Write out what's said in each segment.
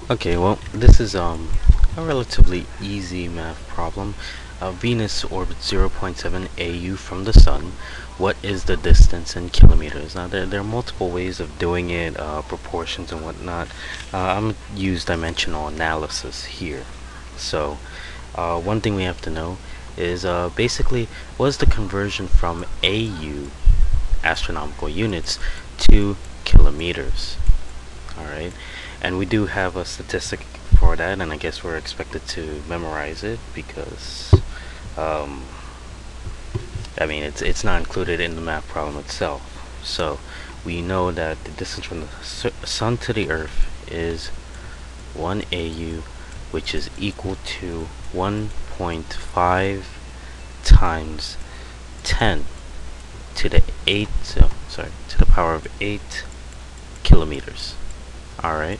Okay, well, this is a relatively easy math problem. Venus orbits 0.7 AU from the Sun. What is the distance in kilometers? Now, there are multiple ways of doing it, proportions and whatnot. I'm going to use dimensional analysis here. So, one thing we have to know is basically what is the conversion from AU, astronomical units, to kilometers? Alright, and we do have a statistic for that, and I guess we're expected to memorize it because um, I mean it's not included in the math problem itself. So we know that the distance from the sun to the earth is 1 AU, which is equal to 1.5 times 10 to the 8 to the power of 8 kilometers. Alright,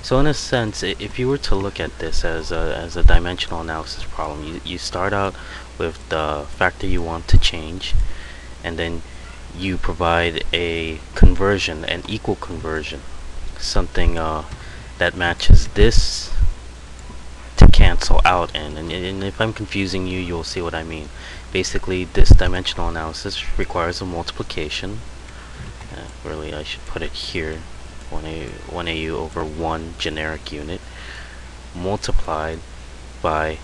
so in a sense, if you were to look at this as a dimensional analysis problem, you start out with the factor you want to change, and then you provide a conversion, an equal conversion, something that matches this to cancel out and if I'm confusing you, you'll see what I mean. Basically, this dimensional analysis requires a multiplication. Really, I should put it here. 1 AU over 1 generic unit multiplied by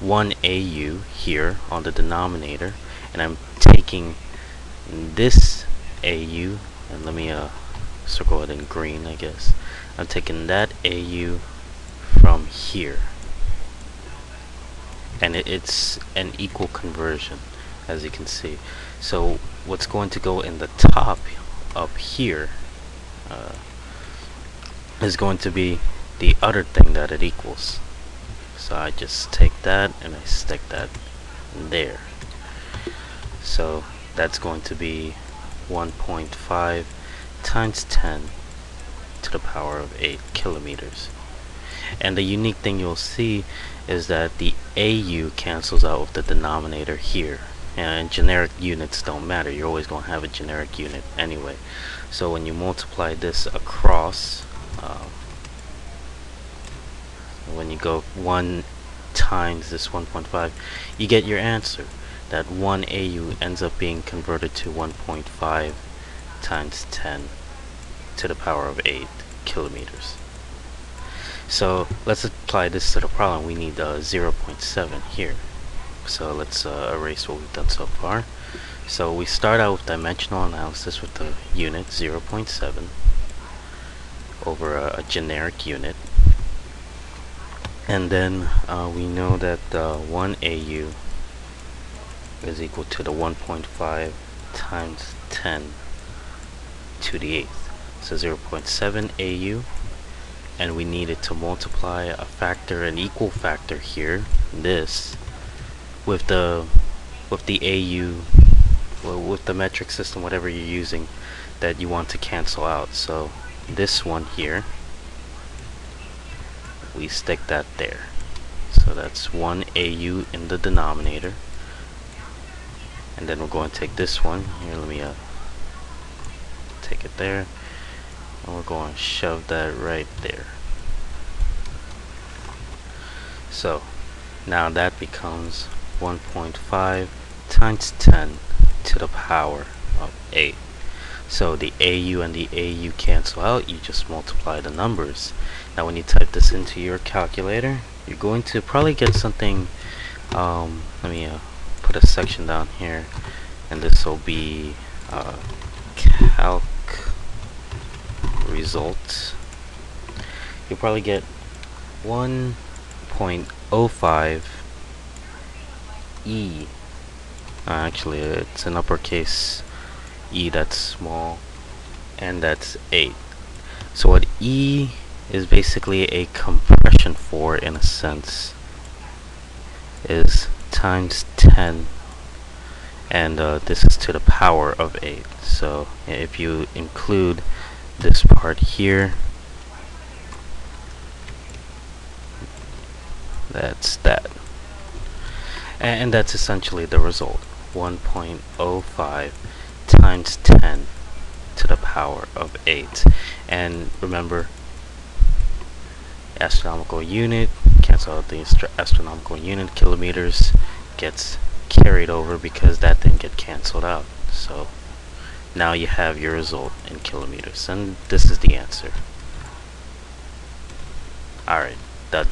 1 AU here on the denominator, and I'm taking this AU, and let me circle it in green, I guess. I'm taking that AU from here, and it's an equal conversion, as you can see. So what's going to go in the top up here is going to be the other thing that it equals. So I just take that and I stick that there. So that's going to be 1.5 times 10 to the power of 8 kilometers. And the unique thing you'll see is that the AU cancels out with the denominator here. And generic units don't matter. You're always going to have a generic unit anyway. So when you multiply this across, when you go 1 times this 1.5, you get your answer. That 1 AU ends up being converted to 1.5 times 10 to the power of 8 kilometers. So let's apply this to the problem. We need 0.7 here. So let's erase what we've done so far. So we start out with dimensional analysis with the unit 0.7 over a generic unit. And then we know that 1 AU is equal to the 1.5 times 10 to the 8th. So 0.7 AU, and we needed to multiply a factor, an equal factor here, this, with the AU, with the metric system, whatever you're using, that you want to cancel out. So this one here, we stick that there. So that's 1 AU in the denominator, and then we're going to take this one here. Let me take it there, and we're going to shove that right there. So now that becomes 1.5 times 10 to the power of 8. So the AU and the AU cancel out. You just multiply the numbers. Now when you type this into your calculator, you're going to probably get something. Let me put a section down here, and this will be calc results. You'll probably get 1.05 E. Actually, it's an uppercase E that's small, and that's 8. So what E is basically a compression for, in a sense, is times 10, and this is to the power of 8. So if you include this part here, that's that, and that's essentially the result. 1.05 times 10 to the power of 8. And remember, astronomical unit, cancel out the astronomical unit, kilometers gets carried over because that didn't get cancelled out. So now you have your result in kilometers, and this is the answer. Alright, that